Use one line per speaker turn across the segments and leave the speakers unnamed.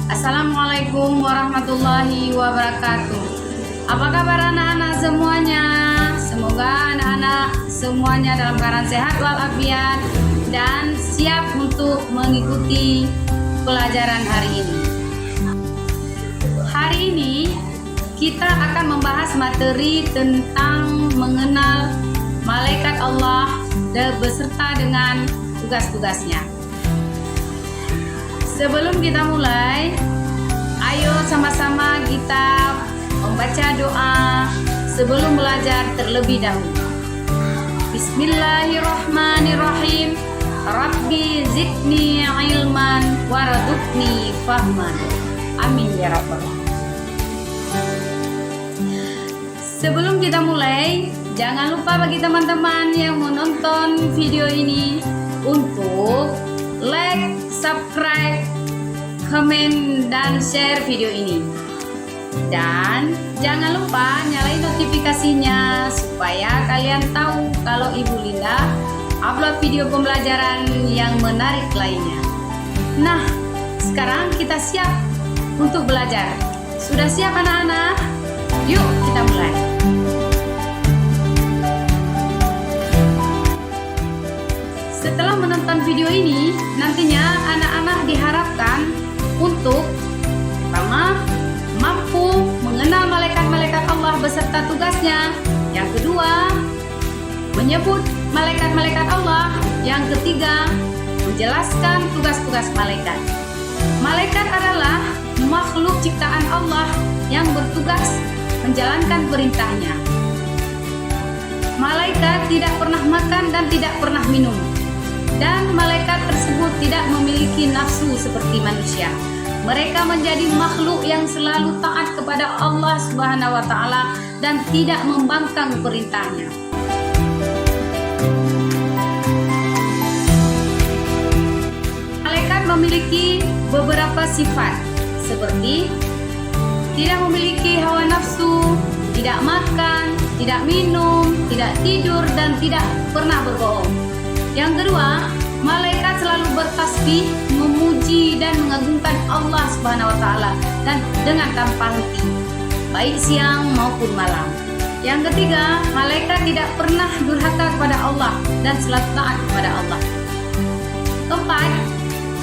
Assalamualaikum warahmatullahi wabarakatuh. Apa kabar anak-anak semuanya? Semoga anak-anak semuanya dalam keadaan sehat walafiat dan siap untuk mengikuti pelajaran hari ini. Hari ini kita akan membahas materi tentang mengenal malaikat Allah beserta dengan tugas-tugasnya. Sebelum kita mulai, ayo sama-sama kita membaca doa sebelum belajar terlebih dahulu. Bismillahirrahmanirrahim. Rabbi zidni ilman warzuqni fahman. Amin ya rabbal alamin. Sebelum kita mulai, jangan lupa bagi teman-teman yang menonton video ini untuk like, subscribe, komen, dan share video ini. Dan jangan lupa nyalain notifikasinya supaya kalian tahu kalau Ibu Linda upload video pembelajaran yang menarik lainnya. Nah, sekarang kita siap untuk belajar. Sudah siap anak-anak? Yuk kita mulai. Setelah menonton video ini, nantinya anak-anak diharapkan untuk pertama, mampu mengenal malaikat-malaikat Allah beserta tugasnya. Yang kedua, menyebut malaikat-malaikat Allah. Yang ketiga, menjelaskan tugas-tugas malaikat. Malaikat adalah makhluk ciptaan Allah yang bertugas menjalankan perintahnya. Malaikat tidak pernah makan dan tidak pernah minum. Dan malaikat tersebut tidak memiliki nafsu seperti manusia. Mereka menjadi makhluk yang selalu taat kepada Allah Subhanahu wa Ta'ala dan tidak membangkang perintahnya. Malaikat memiliki beberapa sifat seperti tidak memiliki hawa nafsu, tidak makan, tidak minum, tidak tidur, dan tidak pernah berbohong. Yang kedua, malaikat selalu bertasbih, memuji dan mengagungkan Allah Subhanahu wa Ta'ala dan dengan tanpa henti, baik siang maupun malam. Yang ketiga, malaikat tidak pernah durhaka kepada Allah dan selalu taat kepada Allah. Keempat,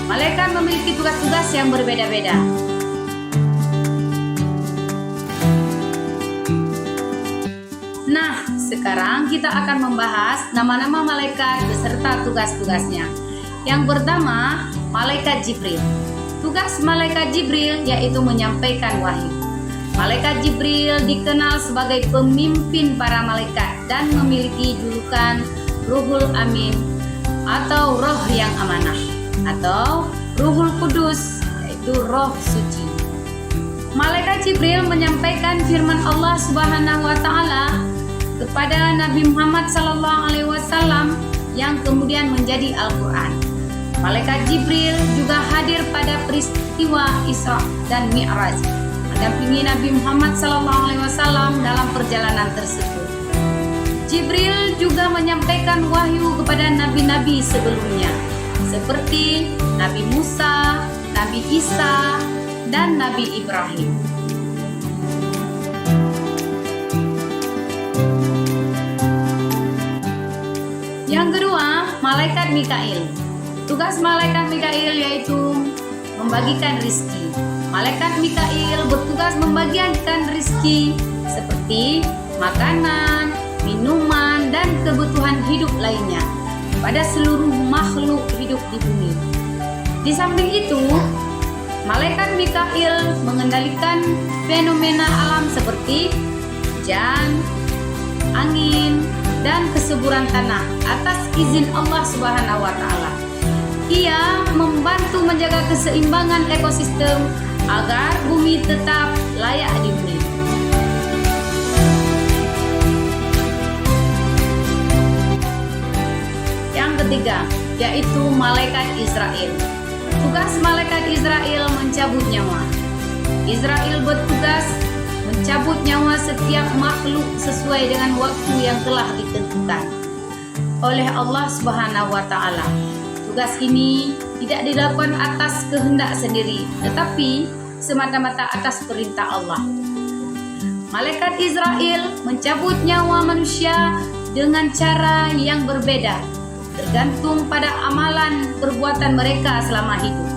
malaikat memiliki tugas-tugas yang berbeda-beda. Nah, sekarang kita akan membahas nama-nama malaikat beserta tugas-tugasnya. Yang pertama, malaikat Jibril. Tugas malaikat Jibril yaitu menyampaikan wahyu. Malaikat Jibril dikenal sebagai pemimpin para malaikat dan memiliki julukan Ruhul Amin atau roh yang amanah, atau Ruhul Kudus yaitu roh suci. Malaikat Jibril menyampaikan firman Allah Subhanahu wa Ta'ala kepada Nabi Muhammad SAW yang kemudian menjadi Al-Quran. Malaikat Jibril juga hadir pada peristiwa Isra dan Mi'raj, mendampingi Nabi Muhammad SAW dalam perjalanan tersebut. Jibril juga menyampaikan wahyu kepada nabi-nabi sebelumnya, seperti Nabi Musa, Nabi Isa, dan Nabi Ibrahim. Yang kedua, malaikat Mikail. Tugas malaikat Mikail yaitu membagikan rizki. Malaikat Mikail bertugas membagikan rizki seperti makanan, minuman, dan kebutuhan hidup lainnya pada seluruh makhluk hidup di bumi. Di samping itu, malaikat Mikail mengendalikan fenomena alam seperti hujan, angin, dan kesuburan tanah atas izin Allah Subhanahu wa Ta'ala. Ia membantu menjaga keseimbangan ekosistem agar bumi tetap layak dihuni. Yang ketiga, yaitu malaikat Israel. Tugas malaikat Israel mencabut nyawa. Israel bertugas mencabut nyawa setiap makhluk sesuai dengan waktu yang telah ditentukan oleh Allah Subhanahu wa Ta'ala. Tugas ini tidak dilakukan atas kehendak sendiri, tetapi semata-mata atas perintah Allah. Malaikat Israel mencabut nyawa manusia dengan cara yang berbeda, tergantung pada amalan perbuatan mereka selama hidup.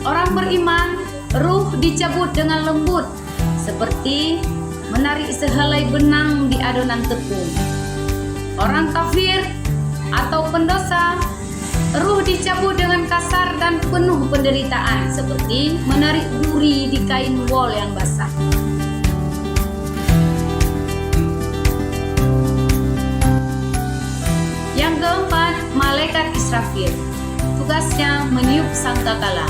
Orang beriman, ruh dicabut dengan lembut, seperti menarik sehelai benang di adonan tepung. Orang kafir atau pendosa, ruh dicabut dengan kasar dan penuh penderitaan, seperti menarik duri di kain wol yang basah. Yang keempat, malaikat Israfil. Tugasnya meniup sangkakala.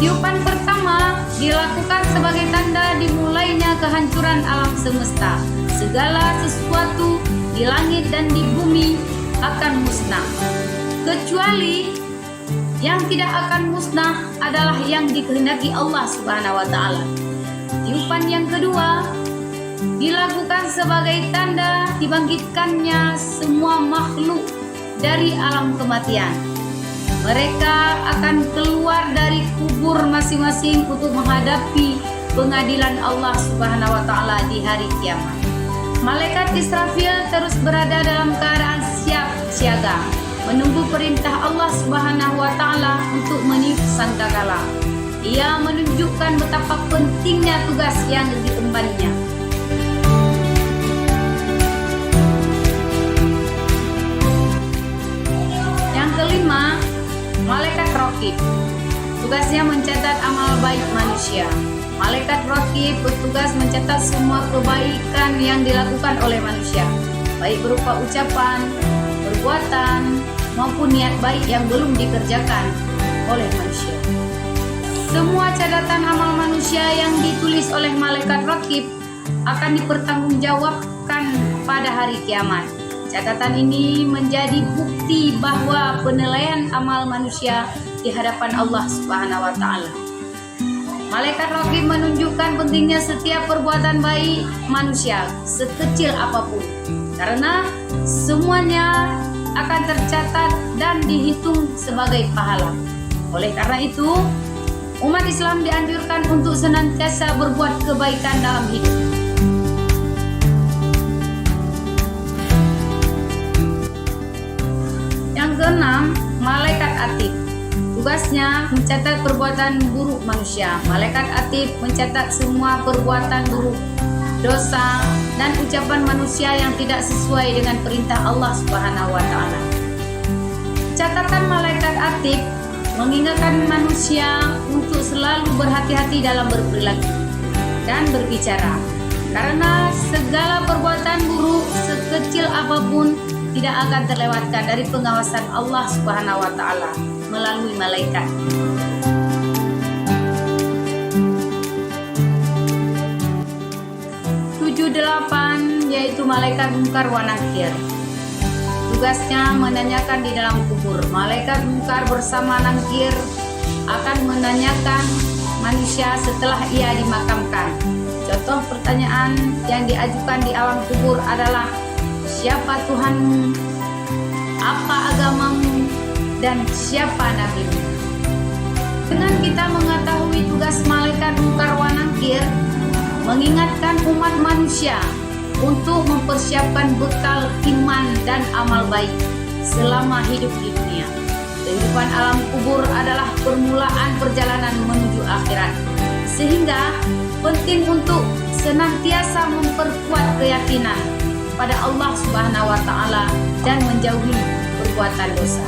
Tiupan pertama dilakukan sebagai tanda dimulainya kehancuran alam semesta. Segala sesuatu di langit dan di bumi akan musnah. Kecuali yang tidak akan musnah adalah yang dikehendaki Allah Subhanahu wa taala. Tiupan yang kedua dilakukan sebagai tanda dibangkitkannya semua makhluk dari alam kematian. Mereka akan keluar dari kubur masing-masing untuk menghadapi pengadilan Allah Subhanahu wa taala di hari kiamat. Malaikat Israfil terus berada dalam keadaan siap siaga, menunggu perintah Allah Subhanahu wa taala untuk meniup sangkakala. Ia menunjukkan betapa pentingnya tugas yang diembannya. Yang kelima, malaikat Raqib. Tugasnya mencatat amal baik manusia. Malaikat Raqib bertugas mencatat semua kebaikan yang dilakukan oleh manusia, baik berupa ucapan, perbuatan, maupun niat baik yang belum dikerjakan oleh manusia. Semua catatan amal manusia yang ditulis oleh malaikat Raqib akan dipertanggungjawabkan pada hari kiamat. Catatan ini menjadi bukti bahwa penilaian amal manusia di hadapan Allah Subhanahu wa taala. Malaikat Raqib menunjukkan pentingnya setiap perbuatan baik manusia, sekecil apapun, karena semuanya akan tercatat dan dihitung sebagai pahala. Oleh karena itu, umat Islam dianjurkan untuk senantiasa berbuat kebaikan dalam hidup. Yang keenam, malaikat Atid. Tugasnya mencatat perbuatan buruk manusia. Malaikat Atid mencatat semua perbuatan buruk, dosa, dan ucapan manusia yang tidak sesuai dengan perintah Allah Subhanahu wa taala. Catatan malaikat Atid mengingatkan manusia untuk selalu berhati-hati dalam berperilaku dan berbicara, karena segala perbuatan buruk sekecil apapun tidak akan terlewatkan dari pengawasan Allah Subhanahu wa taala melalui malaikat. 7-8 yaitu malaikat Munkar wa Nakir. Tugasnya menanyakan di dalam kubur. Malaikat Munkar bersama Nakir akan menanyakan manusia setelah ia dimakamkan. Contoh pertanyaan yang diajukan di alam kubur adalah: siapa Tuhanmu? Apa agamamu? Dan siapa nabimu? Dengan kita mengetahui tugas malaikat Munkar wa Nakir, mengingatkan umat manusia untuk mempersiapkan bekal iman dan amal baik selama hidup di dunia. Kehidupan alam kubur adalah permulaan perjalanan menuju akhirat, sehingga penting untuk senantiasa memperkuat keyakinan pada Allah Subhanahu wa taala dan menjauhi perbuatan dosa.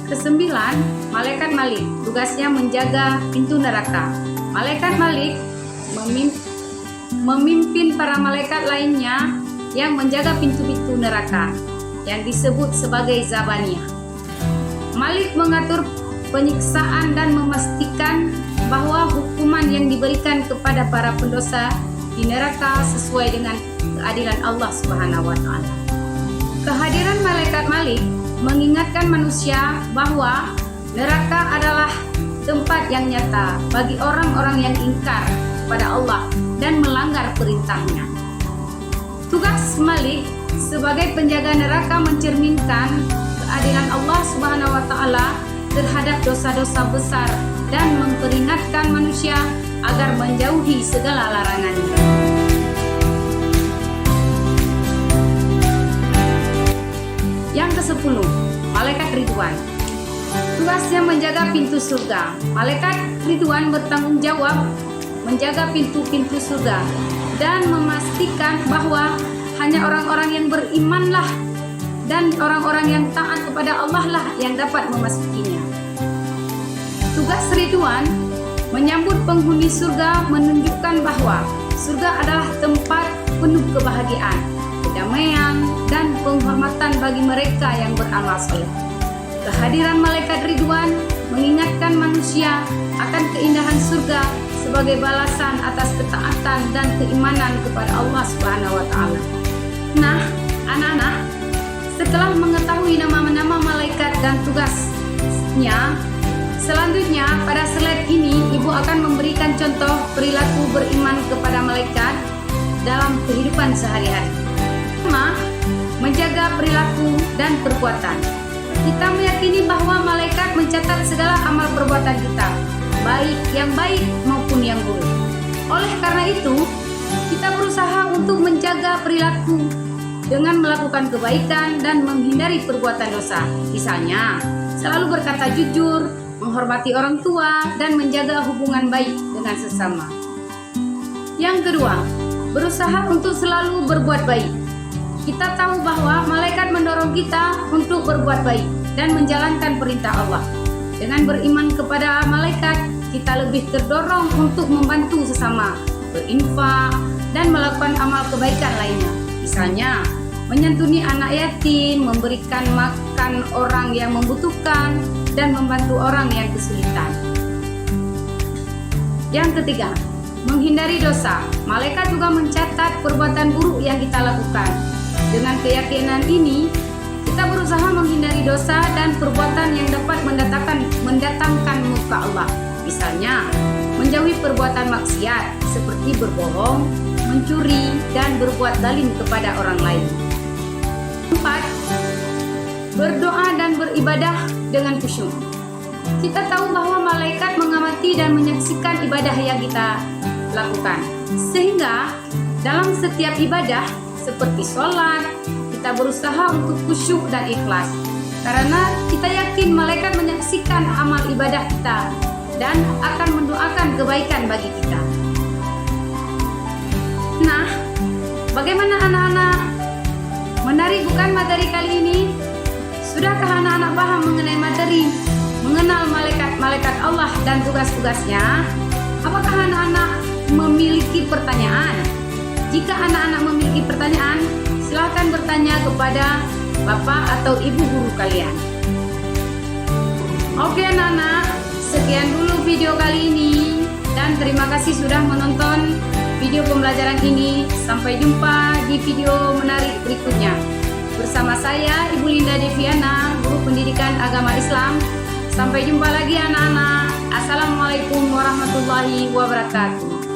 Kesembilan, malaikat Malik. Tugasnya menjaga pintu neraka. Malaikat Malik memimpin para malaikat lainnya yang menjaga pintu-pintu neraka, yang disebut sebagai Zabaniyah. Malik mengatur penyiksaan dan memastikan bahwa hukuman yang diberikan kepada para pendosa di neraka sesuai dengan keadilan Allah Subhanahu wa taala. Kehadiran malaikat Malik mengingatkan manusia bahwa neraka adalah tempat yang nyata bagi orang-orang yang ingkar pada Allah dan melanggar perintahnya. Tugas Malik sebagai penjaga neraka mencerminkan keadilan Allah Subhanahu wa taala terhadap dosa-dosa besar dan memperingatkan manusia agar menjauhi segala larangannya. Yang ke-10, Malaikat Ridwan. Tugasnya menjaga pintu surga. Malaikat Ridwan bertanggung jawab menjaga pintu-pintu surga dan memastikan bahwa hanya orang-orang yang berimanlah dan orang-orang yang taat kepada Allah lah yang dapat memasukinya. Tugas Ridwan menyambut penghuni surga, menunjukkan bahwa surga adalah tempat penuh kebahagiaan, kedamaian, dan penghormatan bagi mereka yang beramal saleh. Kehadiran Malaikat Ridwan mengingatkan manusia akan keindahan surga sebagai balasan atas ketaatan dan keimanan kepada Allah Subhanahu wa taala. Nah, anak-anak, setelah mengetahui nama-nama malaikat dan tugasnya, selanjutnya pada slide ini Ibu akan memberikan contoh perilaku beriman kepada malaikat dalam kehidupan sehari-hari. Pertama, menjaga perilaku dan perbuatan. Kita meyakini bahwa malaikat mencatat segala amal perbuatan kita, baik yang baik maupun yang buruk. Oleh karena itu, kita berusaha untuk menjaga perilaku dengan melakukan kebaikan dan menghindari perbuatan dosa. Misalnya, selalu berkata jujur, menghormati orang tua, dan menjaga hubungan baik dengan sesama. Yang kedua, berusaha untuk selalu berbuat baik. Kita tahu bahwa malaikat mendorong kita untuk berbuat baik dan menjalankan perintah Allah. Dengan beriman kepada malaikat, kita lebih terdorong untuk membantu sesama, berinfak, dan melakukan amal kebaikan lainnya. Misalnya, menyantuni anak yatim, memberikan makan orang yang membutuhkan, dan membantu orang yang kesulitan. Yang ketiga, menghindari dosa. Malaikat juga mencatat perbuatan buruk yang kita lakukan. Dengan keyakinan ini, kita berusaha menghindari dosa dan perbuatan yang dapat mendatangkan murka Allah. Misalnya, menjauhi perbuatan maksiat seperti berbohong, mencuri, dan berbuat zalim kepada orang lain. 4. Berdoa dan beribadah dengan khusyuk. Kita tahu bahwa malaikat mengamati dan menyaksikan ibadah yang kita lakukan. Sehingga dalam setiap ibadah seperti sholat, kita berusaha untuk khusyuk dan ikhlas. Karena kita yakin malaikat menyaksikan amal ibadah kita dan akan mendoakan kebaikan bagi kita. Nah, bagaimana anak-anak? Menarik bukan materi kali ini? Sudahkah anak-anak paham mengenai materi mengenal malaikat Allah dan tugas-tugasnya? Apakah anak-anak memiliki pertanyaan? Jika anak-anak memiliki pertanyaan, silakan bertanya kepada Bapak atau Ibu guru kalian. Oke anak-anak, sekian dulu video kali ini dan terima kasih sudah menonton video pembelajaran ini. Sampai jumpa di video menarik berikutnya. Bersama saya Ibu Linda Deviana, Guru Pendidikan Agama Islam. Sampai jumpa lagi anak-anak. Assalamualaikum warahmatullahi wabarakatuh.